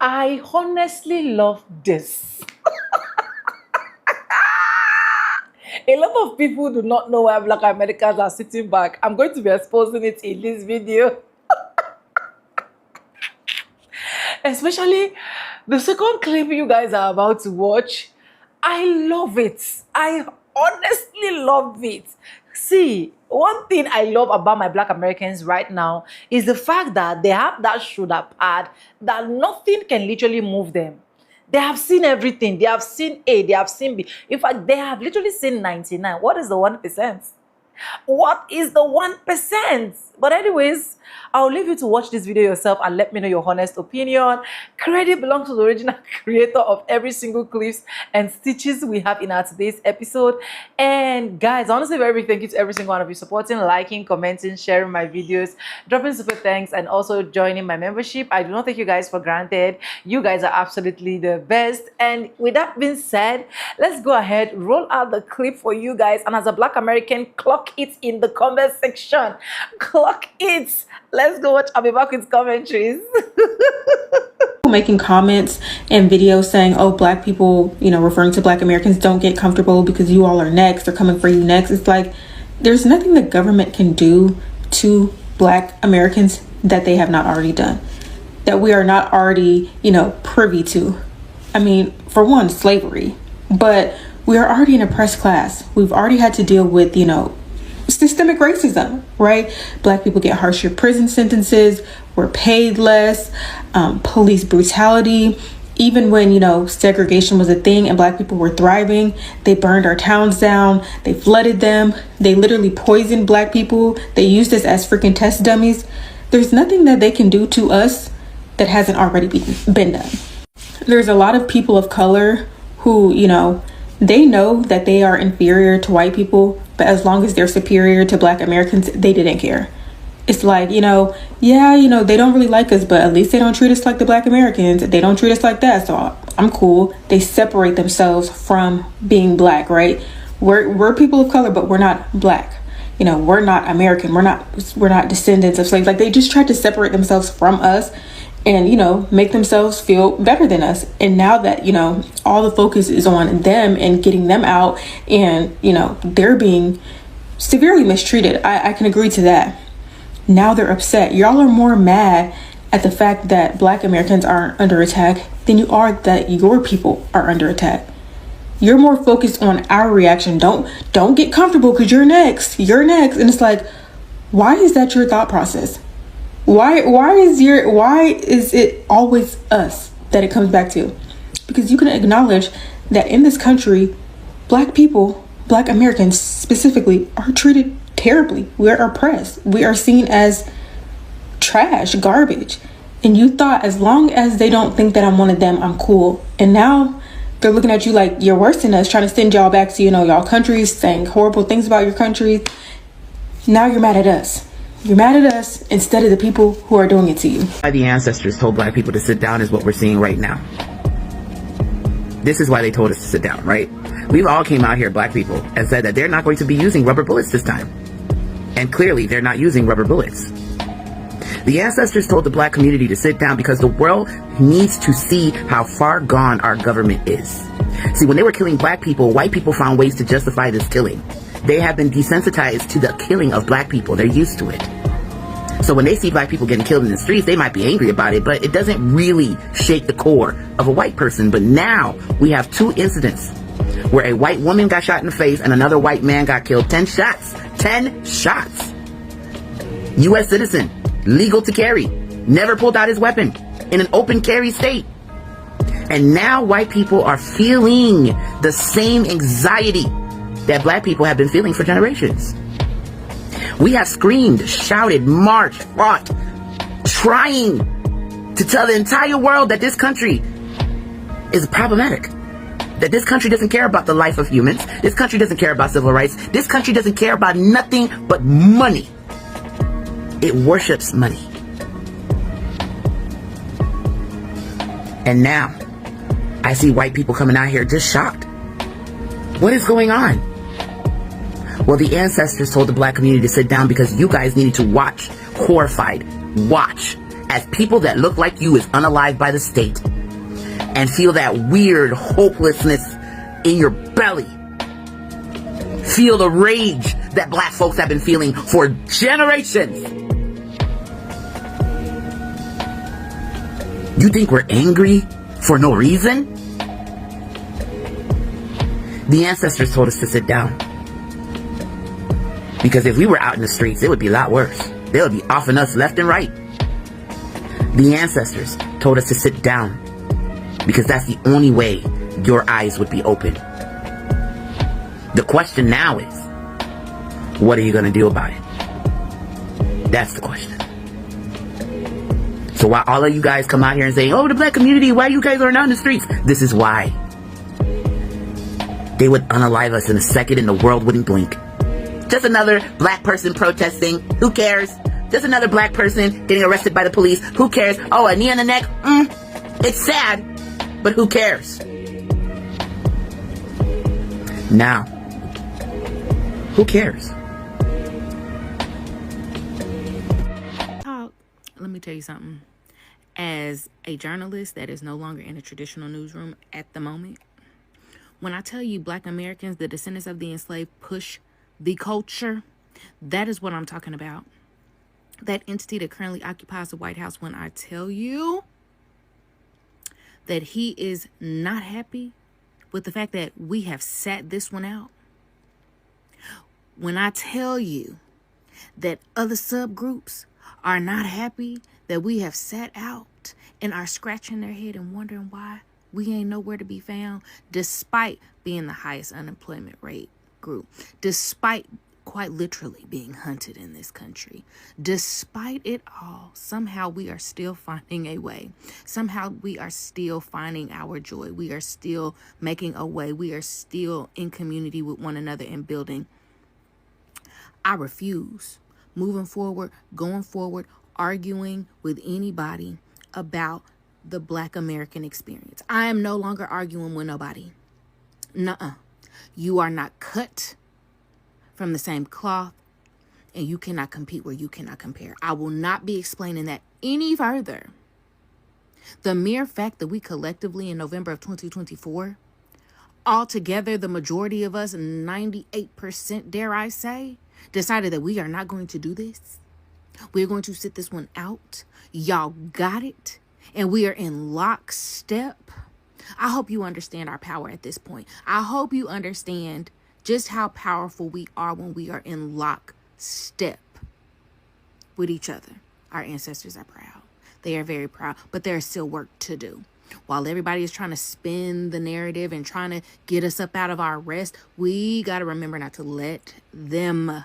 I honestly love this. A lot of people do not know why Black Americans are sitting back. I'm going to be exposing it in this video. Especially the second clip you guys are about to watch. I love it. I honestly love it. See, one thing I love about my Black Americans right now is the fact that they have that shoulder pad that nothing can literally move them. They have seen everything. They have seen A, they have seen B. In fact, they have literally seen 99. What is the 1%? What is the 1%? But anyways, I'll leave you to watch this video yourself and let me know your honest opinion. Credit belongs to the original creator of every single clips and stitches we have in our today's episode. And guys, honestly, very big thank you to every single one of you supporting, liking, commenting, sharing my videos, dropping super thanks, and also joining my membership. I do not take you guys for granted. You guys are absolutely the best. And with that being said, let's go ahead, roll out the clip for you guys. And as a Black American, clock it in the comment section. Clock it. Let's go watch. I'll be back with commentaries. Making comments and videos saying, oh, Black people, you know, referring to Black Americans, don't get comfortable because you all are next. They're coming for you next. It's like there's nothing the government can do to Black Americans that they have not already done, that we are not already, you know, privy to. I mean, for one, slavery, but we are already an oppressed class. We've already had to deal with, you know, systemic racism, right? Black people get harsher prison sentences, we're paid less, police brutality. Even when, you know, segregation was a thing and Black people were thriving, they burned our towns down, they flooded them, they literally poisoned Black people, they used us as freaking test dummies. There's nothing that they can do to us that hasn't already been done. There's a lot of people of color who, you know, they know that they are inferior to white people, but as long as they're superior to Black Americans, they didn't care. It's like, you know, yeah, you know, they don't really like us, but at least they don't treat us like the Black Americans. They don't treat us like that, so I'm cool. They separate themselves from being Black, right? We're people of color, but we're not Black. You know, we're not American. We're not descendants of slaves. Like, they just tried to separate themselves from us and, you know, make themselves feel better than us. And now that, you know, all the focus is on them and getting them out and, you know, they're being severely mistreated. I can agree to that. Now they're upset. Y'all are more mad at the fact that Black Americans aren't under attack than you are that your people are under attack. You're more focused on our reaction. Don't get comfortable because you're next. You're next. And it's like, why is that your thought process? Why is it always us that it comes back to? Because you can acknowledge that in this country, Black people, Black Americans specifically, are treated terribly. We're oppressed. We are seen as trash, garbage. And you thought as long as they don't think that I'm one of them, I'm cool. And now they're looking at you like you're worse than us, trying to send y'all back to, you know, y'all countries, saying horrible things about your country. Now you're mad at us. You're mad at us instead of the people who are doing it to you. Why the ancestors told Black people to sit down is what we're seeing right now. This is why they told us to sit down, right? We've all came out here, Black people, and said that they're not going to be using rubber bullets this time. And clearly, they're not using rubber bullets. The ancestors told the Black community to sit down because the world needs to see how far gone our government is. See, when they were killing Black people, white people found ways to justify this killing. They have been desensitized to the killing of Black people. They're used to it. So when they see Black people getting killed in the streets, they might be angry about it, but it doesn't really shake the core of a white person. But now we have two incidents where a white woman got shot in the face and another white man got killed. 10 shots. 10 shots. U.S. citizen. Legal to carry. Never pulled out his weapon. In an open carry state. And now white people are feeling the same anxiety that Black people have been feeling for generations. We have screamed, shouted, marched, fought, trying to tell the entire world that this country is problematic. That this country doesn't care about the life of humans. This country doesn't care about civil rights. This country doesn't care about nothing but money. It worships money. And now, I see white people coming out here just shocked. What is going on? Well, the ancestors told the Black community to sit down because you guys needed to watch, horrified, watch, as people that look like you is unalived by the state and feel that weird hopelessness in your belly. Feel the rage that black folks have been feeling for generations. You think we're angry for no reason? The ancestors told us to sit down. Because if we were out in the streets, it would be a lot worse. They would be offing us left and right. The ancestors told us to sit down. Because that's the only way your eyes would be open. The question now is, what are you going to do about it? That's the question. So while all of you guys come out here and say, oh, the black community, why you guys are not in the streets? This is why. They would unalive us in a second and the world wouldn't blink. Just another black person protesting. Who cares? Just another black person getting arrested by the police. Who cares? Oh, a knee on the neck? It's sad, but who cares? Now, who cares? Let me tell you something. As a journalist that is no longer in a traditional newsroom at the moment, when I tell you black Americans, the descendants of the enslaved, push the culture, that is what I'm talking about. That entity that currently occupies the White House, when I tell you that he is not happy with the fact that we have sat this one out, when I tell you that other subgroups are not happy that we have sat out and are scratching their head and wondering why we ain't nowhere to be found, despite being the highest unemployment rate group, despite quite literally being hunted in this country, despite it all, somehow we are still finding a way. Somehow we are still finding our joy. We are still making a way. We are still in community with one another and building. I refuse, moving forward, going forward, arguing with anybody about the black American experience. I am no longer arguing with nobody. Nuh-uh. You are not cut from the same cloth, and you cannot compete where you cannot compare. I will not be explaining that any further. The mere fact that we collectively in November of 2024, altogether the majority of us, 98%, dare I say, decided that we are not going to do this. We're going to sit this one out. Y'all got it. And we are in lockstep. I hope you understand our power at this point. I hope you understand just how powerful we are when we are in lockstep with each other. Our ancestors are proud. They are very proud, but there's still work to do. While everybody is trying to spin the narrative and trying to get us up out of our rest, we got to remember not to let them.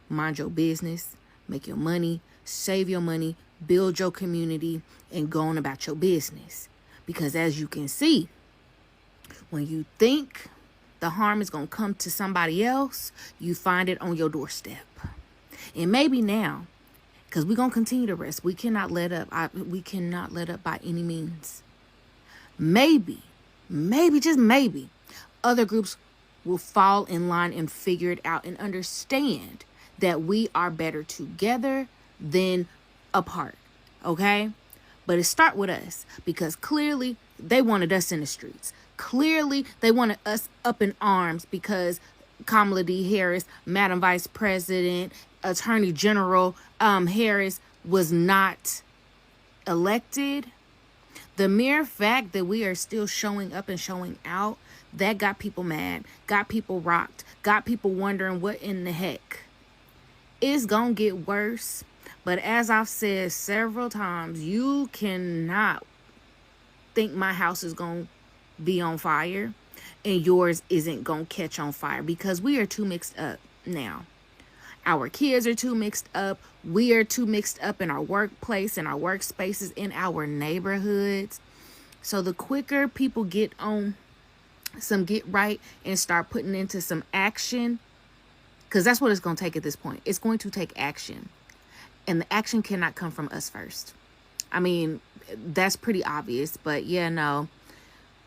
Mind your business, make your money, save your money, build your community, and go on about your business. Because as you can see, when you think the harm is going to come to somebody else, you find it on your doorstep. And maybe now, because we're going to continue to rest, we cannot let up. We cannot let up by any means. Maybe, just maybe, other groups will fall in line and figure it out and understand that we are better together than apart, okay? But it starts with us, because clearly they wanted us in the streets. Clearly they wanted us up in arms because Kamala D. Harris, Madam Vice President, Attorney General Harris was not elected. The mere fact that we are still showing up and showing out, that got people mad, got people rocked, got people wondering what in the heck. It's gonna get worse. But as I've said several times, you cannot think my house is gonna be on fire and yours isn't gonna catch on fire, because we are too mixed up now. Our kids are too mixed up. We are too mixed up in our workplace, in our workspaces, in our neighborhoods. So the quicker people get on some get right and start putting into some action, because that's what it's going to take at this point. It's going to take action. And the action cannot come from us first. I mean, that's pretty obvious. But yeah, no.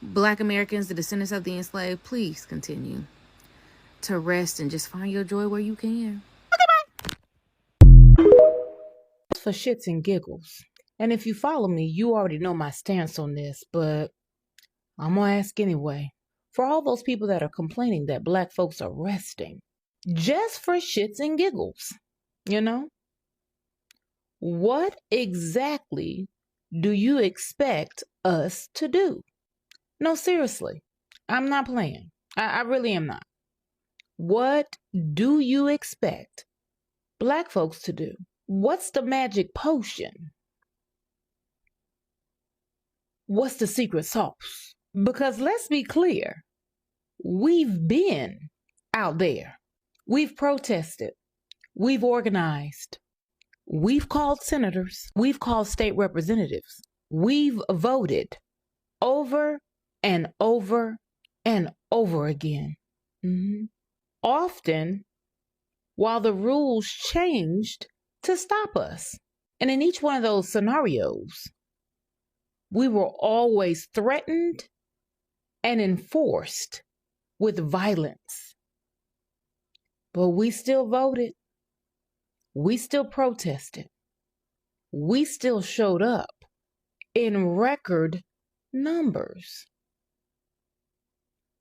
Black Americans, the descendants of the enslaved, please continue to rest and just find your joy where you can. For shits and giggles. And if you follow me, you already know my stance on this, but I'm going to ask anyway. For all those people that are complaining that black folks are resting, just for shits and giggles, you know, what exactly do you expect us to do? No, seriously, I'm not playing. I really am not. What do you expect black folks to do? What's the magic potion? What's the secret sauce? Because let's be clear, we've been out there. We've protested. We've organized. We've called senators. We've called state representatives. We've voted over and over and over again. Often, while the rules changed to stop us. And in each one of those scenarios, we were always threatened and enforced with violence. But we still voted. We still protested. We still showed up in record numbers.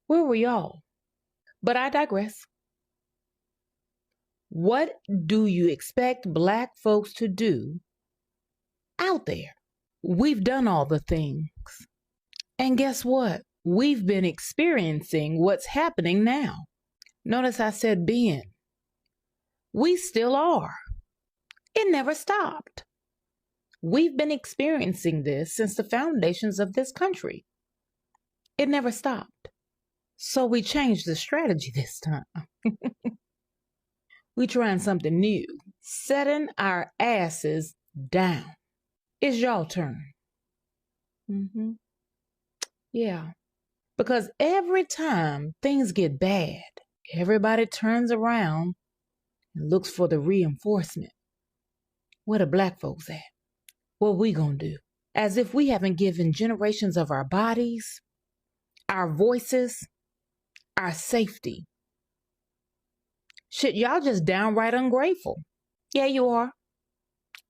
Where were y'all? But I digress. What do you expect black folks to do out there? We've done all the things. And guess what? We've been experiencing what's happening now. Notice I said been. We still are. It never stopped. We've been experiencing this since the foundations of this country. It never stopped. So we changed the strategy this time. We trying something new. Setting our asses down. It's y'all turn. Yeah. Because every time things get bad, everybody turns around and looks for the reinforcement. Where the black folks at? What we gonna do? As if we haven't given generations of our bodies, our voices, our safety. Shit, y'all just downright ungrateful. Yeah, you are.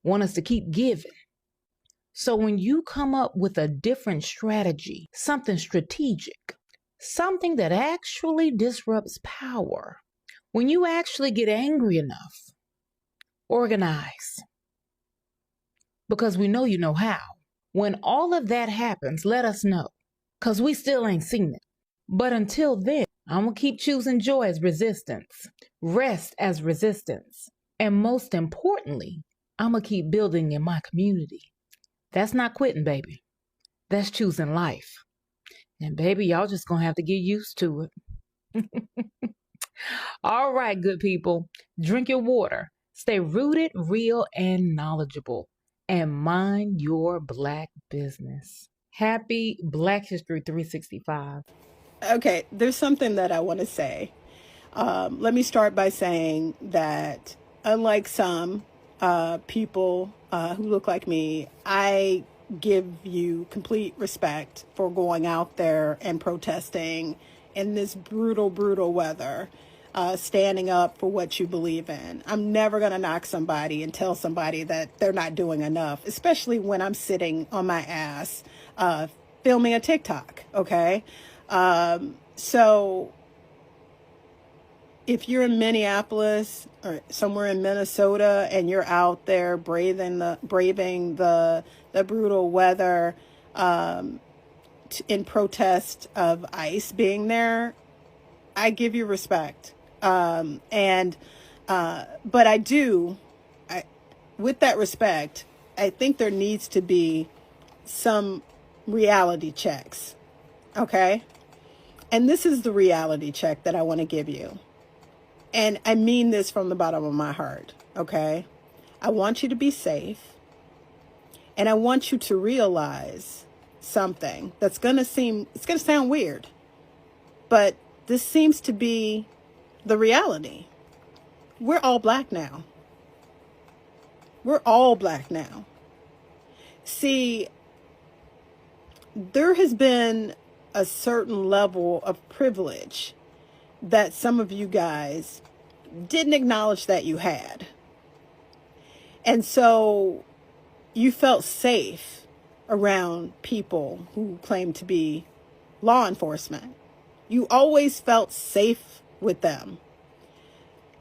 Want us to keep giving. So when you come up with a different strategy, something strategic, something that actually disrupts power, when you actually get angry enough, organize. Because we know you know how. When all of that happens, let us know. Because we still ain't seen it. But until then, I'm going to keep choosing joy as resistance, rest as resistance. And most importantly, I'm going to keep building in my community. That's not quitting, baby. That's choosing life. And baby, y'all just going to have to get used to it. All right, good people. Drink your water. Stay rooted, real, and knowledgeable. And mind your black business. Happy Black History 365. Okay, there's something that I want to say. Let me start by saying that unlike some people who look like me, I give you complete respect for going out there and protesting in this brutal, brutal weather, standing up for what you believe in. I'm never going to knock somebody and tell somebody that they're not doing enough, especially when I'm sitting on my ass filming a TikTok, okay? So if you're in Minneapolis or somewhere in Minnesota and you're out there braving the brutal weather in protest of ICE being there, I give you respect. But with that respect, I think there needs to be some reality checks. Okay? And this is the reality check that I want to give you. And I mean this from the bottom of my heart, okay? I want you to be safe. And I want you to realize something that's going to sound weird. But this seems to be the reality. We're all black now. We're all black now. See, there has been a certain level of privilege that some of you guys didn't acknowledge that you had. And so you felt safe around people who claim to be law enforcement. You always felt safe with them.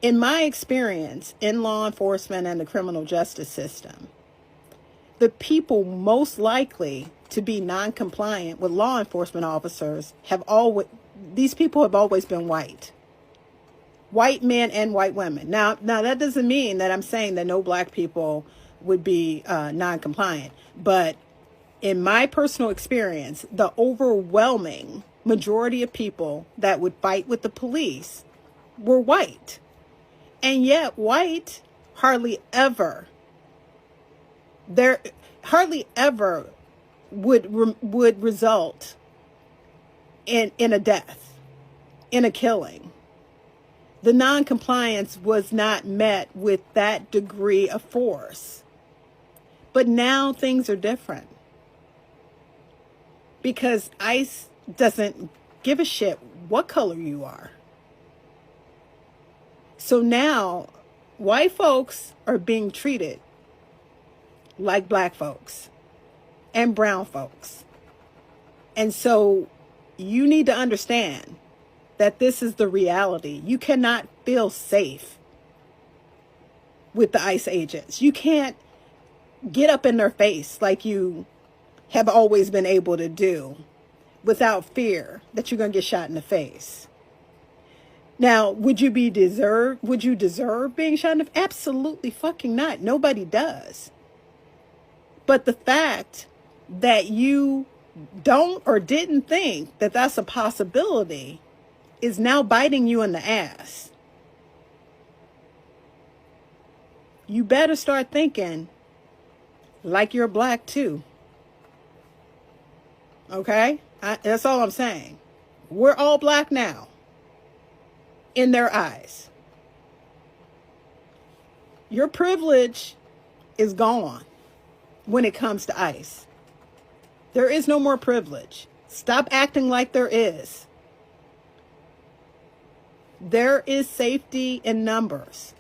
In my experience in law enforcement and the criminal justice system, the people most likely to be non-compliant with law enforcement officers these people have always been white men and white women. Now that doesn't mean that I'm saying that no black people would be non-compliant, but in my personal experience, the overwhelming majority of people that would fight with the police were white. And yet white hardly ever would result in a death, in a killing. The non-compliance was not met with that degree of force. But now things are different. Because ICE doesn't give a shit what color you are. So now white folks are being treated like black folks and brown folks. And so you need to understand that this is the reality. You cannot feel safe with the ICE agents. You can't get up in their face like you have always been able to do without fear that you're going to get shot in the face. Now, would you deserve being shot in the face? Absolutely fucking not. Nobody does. But the fact that you don't or didn't think that that's a possibility is now biting you in the ass. You better start thinking like you're black too. Okay? That's all I'm saying. We're all black now. In their eyes. Your privilege is gone when it comes to ICE. There is no more privilege. Stop acting like there is. There is safety in numbers.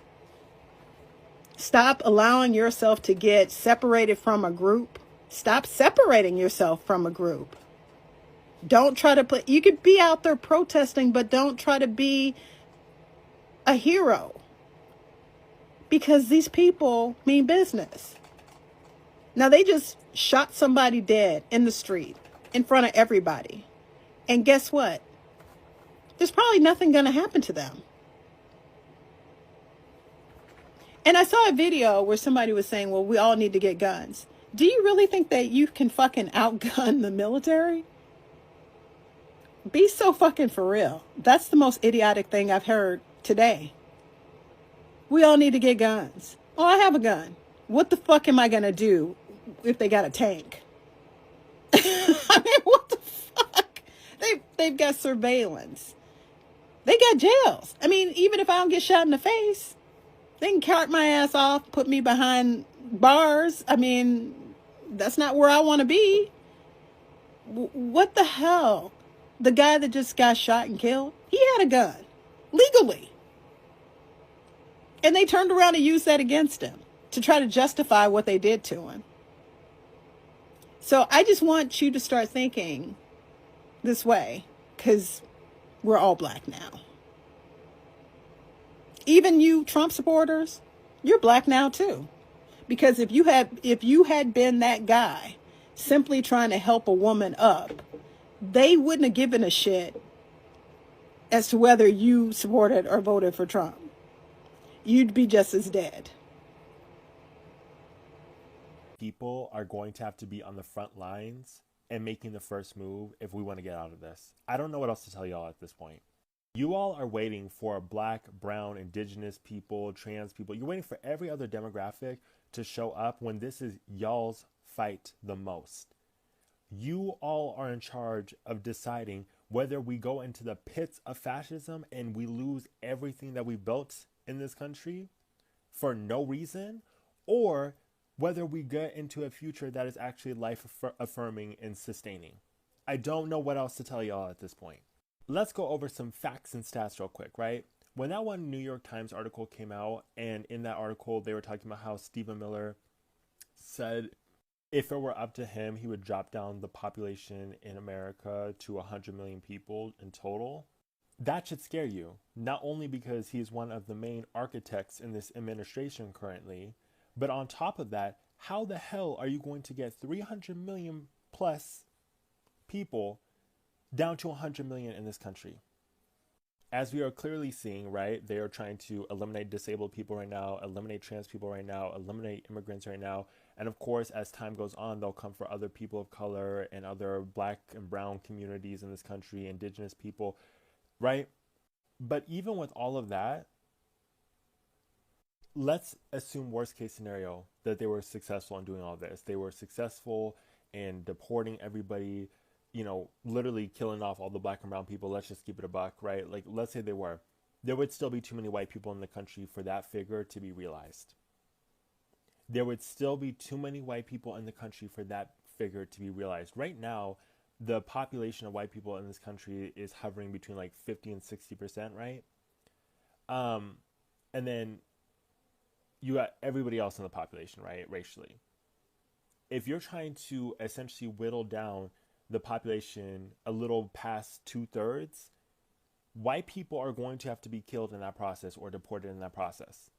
Stop allowing yourself to get separated from a group. Stop separating yourself from a group. Don't try to you could be out there protesting, but don't try to be a hero, because these people mean business. Now they just shot somebody dead in the street in front of everybody. And guess what? There's probably nothing going to happen to them. And I saw a video where somebody was saying, well, we all need to get guns. Do you really think that you can fucking outgun the military? Be so fucking for real. That's the most idiotic thing I've heard today. We all need to get guns. Oh, I have a gun. What the fuck am I going to do if they got a tank? I mean, what the fuck? They've got surveillance. They got jails. I mean, even if I don't get shot in the face, they can cart my ass off, put me behind bars. I mean, that's not where I want to be. What the hell? The guy that just got shot and killed, he had a gun. Legally. And they turned around and used that against him to try to justify what they did to him. So I just want you to start thinking this way, because we're all black now. Even you Trump supporters, you're black now too. Because if you had been that guy simply trying to help a woman up, they wouldn't have given a shit as to whether you supported or voted for Trump. You'd be just as dead. People are going to have to be on the front lines and making the first move if we want to get out of this. I don't know what else to tell y'all at this point. You all are waiting for black, brown, indigenous people, trans people. You're waiting for every other demographic to show up when this is y'all's fight the most. You all are in charge of deciding whether we go into the pits of fascism and we lose everything that we built in this country for no reason, or whether we get into a future that is actually life affirming and sustaining. I don't know what else to tell y'all at this point. Let's go over some facts and stats real quick, right? When that one New York Times article came out, and in that article they were talking about how Stephen Miller said If it were up to him, he would drop down the population in America to 100 million people in total. That should scare you, not only because he's one of the main architects in this administration currently, but on top of that, how the hell are you going to get 300 million plus people down to 100 million in this country? As we are clearly seeing, right, they are trying to eliminate disabled people right now, eliminate trans people right now, eliminate immigrants right now. And of course, as time goes on, they'll come for other people of color and other black and brown communities in this country, indigenous people, right? But even with all of that, let's assume worst case scenario that they were successful in doing all this. They were successful in deporting everybody, you know, literally killing off all the black and brown people. Let's just keep it a buck, right? Like, let's say they were. There would still be too many white people in the country for that figure to be realized. There would still be too many white people in the country for that figure to be realized. Right now, the population of white people in this country is hovering between like 50 and 60%, right? And then you got everybody else in the population, right? Racially. If you're trying to essentially whittle down the population a little past 2/3, white people are going to have to be killed in that process or deported in that process.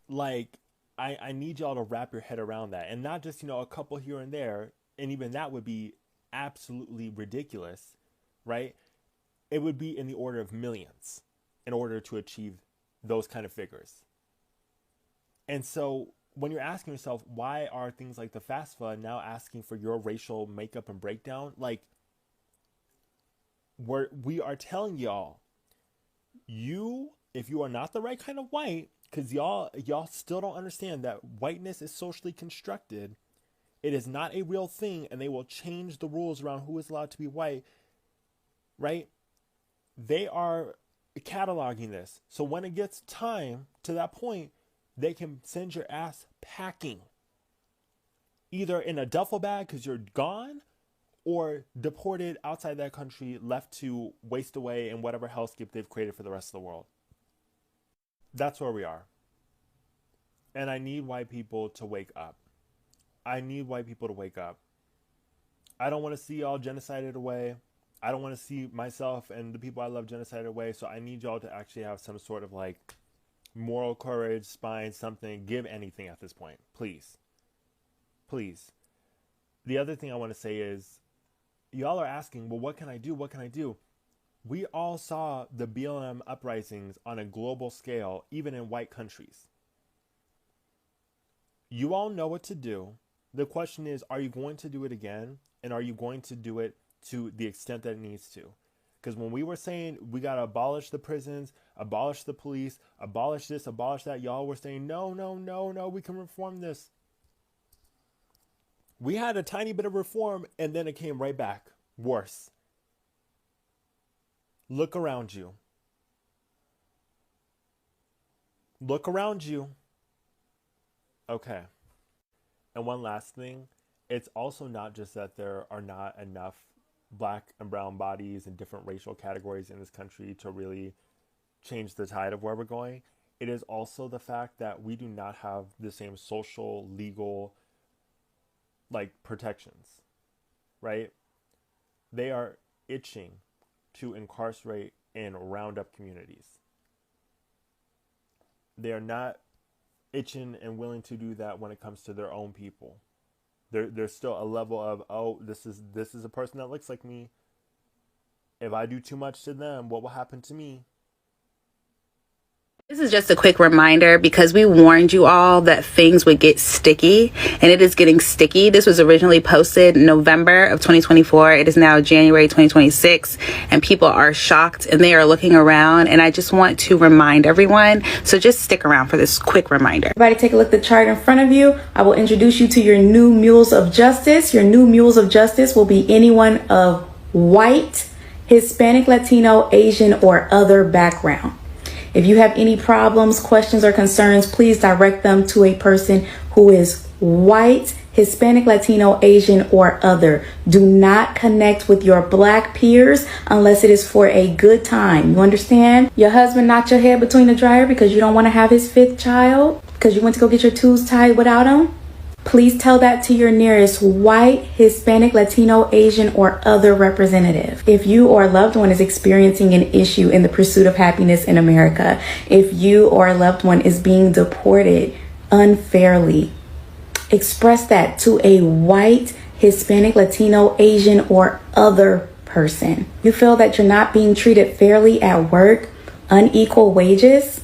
Like, I need y'all to wrap your head around that, and not just, you know, a couple here and there, and even that would be absolutely ridiculous, right? It would be in the order of millions in order to achieve those kind of figures. And so when you're asking yourself, why are things like the FAFSA now asking for your racial makeup and breakdown? Like, we are telling y'all, if you are not the right kind of white, because y'all still don't understand that whiteness is socially constructed. It is not a real thing, and they will change the rules around who is allowed to be white, right? They are cataloging this. So when it gets time to that point, they can send your ass packing. Either in a duffel bag because you're gone, or deported outside that country, left to waste away in whatever hellscape they've created for the rest of the world. That's where we are. And I need white people to wake up. I need white people to wake up. I don't want to see y'all genocided away. I don't want to see myself and the people I love genocided away. So I need y'all to actually have some sort of like moral courage, spine, something. Give anything at this point. Please. Please. The other thing I want to say is, y'all are asking, well, what can I do? What can I do? We all saw the BLM uprisings on a global scale, even in white countries. You all know what to do. The question is, are you going to do it again? And are you going to do it to the extent that it needs to? Because when we were saying we got to abolish the prisons, abolish the police, abolish this, abolish that, y'all were saying, no, we can reform this. We had a tiny bit of reform, and then it came right back. Worse. Look around you. Look around you. Okay. And one last thing. It's also not just that there are not enough black and brown bodies and different racial categories in this country to really change the tide of where we're going. It is also the fact that we do not have the same social, legal, like, protections, right? They are itching to incarcerate and round up communities. They are not itching and willing to do that when it comes to their own people. There's still a level of, oh, this is a person that looks like me. If I do too much to them, what will happen to me? This is just a quick reminder because we warned you all that things would get sticky, and it is getting sticky. This was originally posted November of 2024. It is now January 2026, and people are shocked and they are looking around, and I just want to remind everyone. So just stick around for this quick reminder. Everybody take a look at the chart in front of you. I will introduce you to your new mules of justice. Your new mules of justice will be anyone of white, Hispanic, Latino, Asian, or other background. If you have any problems, questions, or concerns, please direct them to a person who is white, Hispanic, Latino, Asian, or other. Do not connect with your black peers unless it is for a good time. You understand? Your husband knocked your head between the dryer because you don't want to have his 5th child because you went to go get your tubes tied without him? Please tell that to your nearest white, Hispanic, Latino, Asian, or other representative. If you or a loved one is experiencing an issue in the pursuit of happiness in America, if you or a loved one is being deported unfairly, express that to a white, Hispanic, Latino, Asian, or other person. You feel that you're not being treated fairly at work, unequal wages?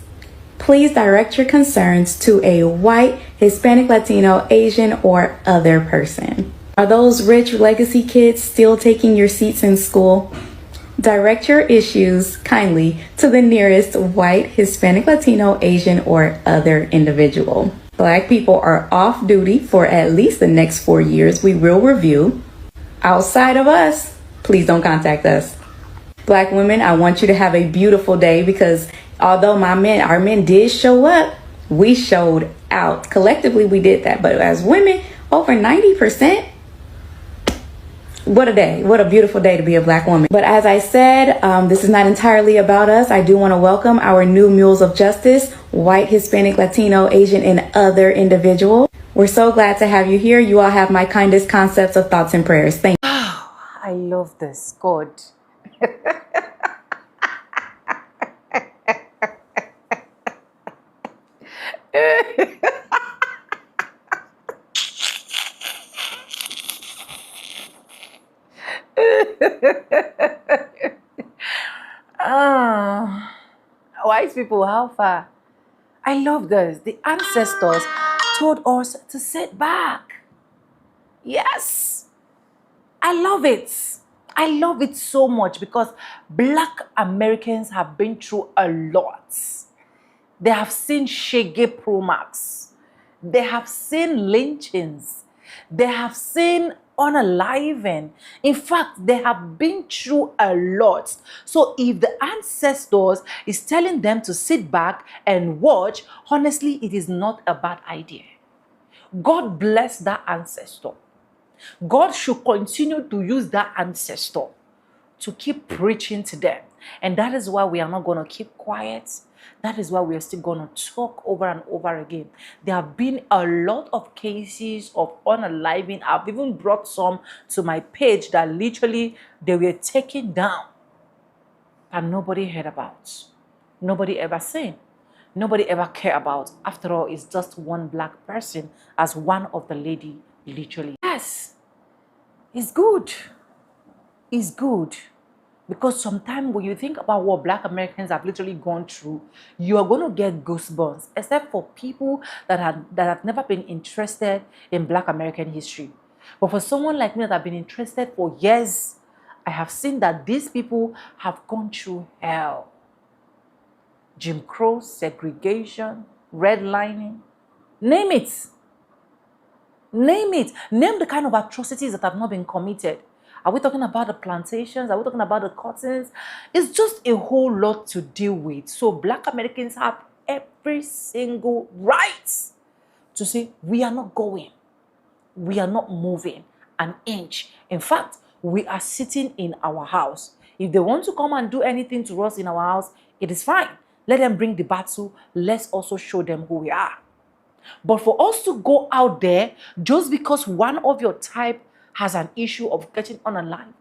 Please direct your concerns to a white, Hispanic, Latino, Asian, or other person. Are those rich legacy kids still taking your seats in school? Direct your issues kindly to the nearest white, Hispanic, Latino, Asian, or other individual. Black people are off duty for at least the next 4 years. We will review. Outside of us, please don't contact us. Black women, I want you to have a beautiful day, because although our men did show up, we showed out. Collectively, we did that. But as women, over 90%, what a day. What a beautiful day to be a Black woman. But as I said, this is not entirely about us. I do want to welcome our new mules of justice, white, Hispanic, Latino, Asian, and other individuals. We're so glad to have you here. You all have my kindest concepts of thoughts and prayers. Thank you. I love this. God. White people, how far? I love this. The ancestors told us to sit back. Yes. I love it. I love it so much, because Black Americans have been through a lot. They have seen Shege Promax. They have seen lynchings. They have seen unaliving. In fact, they have been through a lot. So if the ancestors is telling them to sit back and watch, honestly, it is not a bad idea. God bless that ancestor. God should continue to use that ancestor to keep preaching to them. And that is why we are not going to keep quiet. That is why we are still going to talk over and over again. There have been a lot of cases of unaliving. I've even brought some to my page that literally they were taken down and nobody heard about. Nobody ever seen. Nobody ever care about. After all, it's just one Black person, as one of the lady literally. Yes, it's good. It's good. Because sometimes when you think about what Black Americans have literally gone through, you are going to get goosebumps, except for people that have never been interested in Black American history. But for someone like me that have been interested for years, I have seen that these people have gone through hell. Jim Crow, segregation, redlining, name it. Name it. Name the kind of atrocities that have not been committed. Are we talking about the plantations? Are we talking about the cottons? It's just a whole lot to deal with. So Black Americans have every single right to say, we are not going. We are not moving an inch. In fact, we are sitting in our house. If they want to come and do anything to us in our house, it is fine. Let them bring the battle. Let's also show them who we are. But for us to go out there just because one of your type has an issue of getting unalived,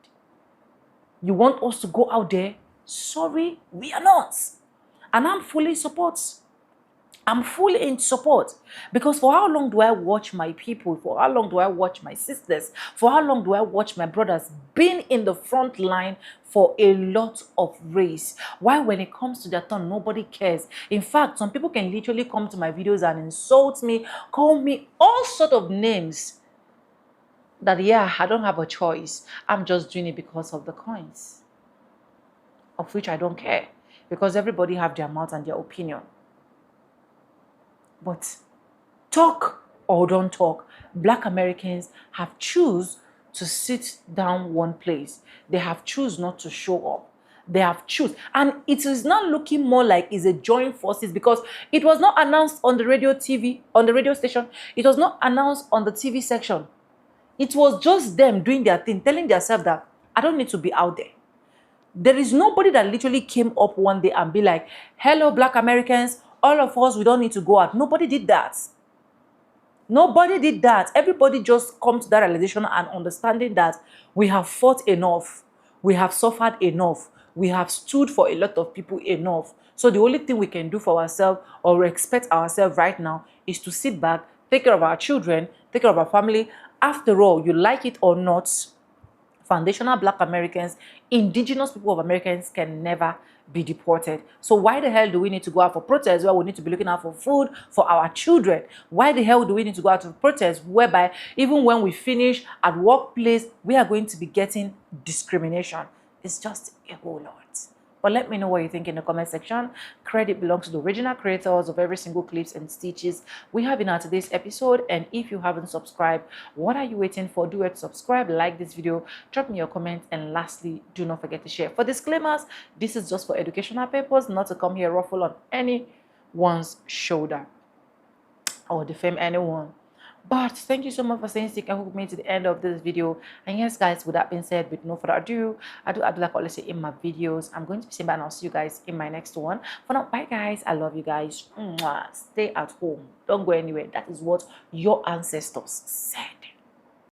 you want us to go out there? Sorry, we are not. And I'm fully support. I'm fully in support. Because for how long do I watch my people? For how long do I watch my sisters? For how long do I watch my brothers being in the front line for a lot of race? Why, when it comes to their turn, nobody cares? In fact, some people can literally come to my videos and insult me, call me all sort of names. That, yeah, I don't have a choice. I'm just doing it because of the coins. Of which I don't care. Because everybody have their mouth and their opinion. But talk or don't talk, Black Americans have choose to sit down one place. They have choose not to show up. They have choose. And it is not looking more like it's a joint forces, because it was not announced on the radio station. It was not announced on the TV section. It was just them doing their thing, telling themselves that I don't need to be out there. There is nobody that literally came up one day and be like, hello, Black Americans, all of us, we don't need to go out. Nobody did that. Nobody did that. Everybody just come to that realization and understanding that we have fought enough. We have suffered enough. We have stood for a lot of people enough. So the only thing we can do for ourselves or respect ourselves right now is to sit back, take care of our children, take care of our family. After all, you like it or not, foundational Black Americans, indigenous people of Americans can never be deported. So why the hell do we need to go out for protests where we need to be looking out for food for our children? Why the hell do we need to go out for protests whereby even when we finish at workplace, we are going to be getting discrimination? It's just a whole lot. But let me know what you think in the comment section. Credit belongs to the original creators of every single clips and stitches we have in our today's episode. And if you haven't subscribed, what are you waiting for? Do it, subscribe, like this video, drop me your comments, and lastly, do not forget to share. For disclaimers, this is just for educational purpose, not to come here ruffle on anyone's shoulder or defame anyone. But thank you so much for staying stick and with me to the end of this video. And yes, guys, with that being said, with no further ado, I do like I always say in my videos, I'm going to be saying bye and I'll see you guys in my next one. For now, bye guys. I love you guys. Mwah. Stay at home. Don't go anywhere. That is what your ancestors said.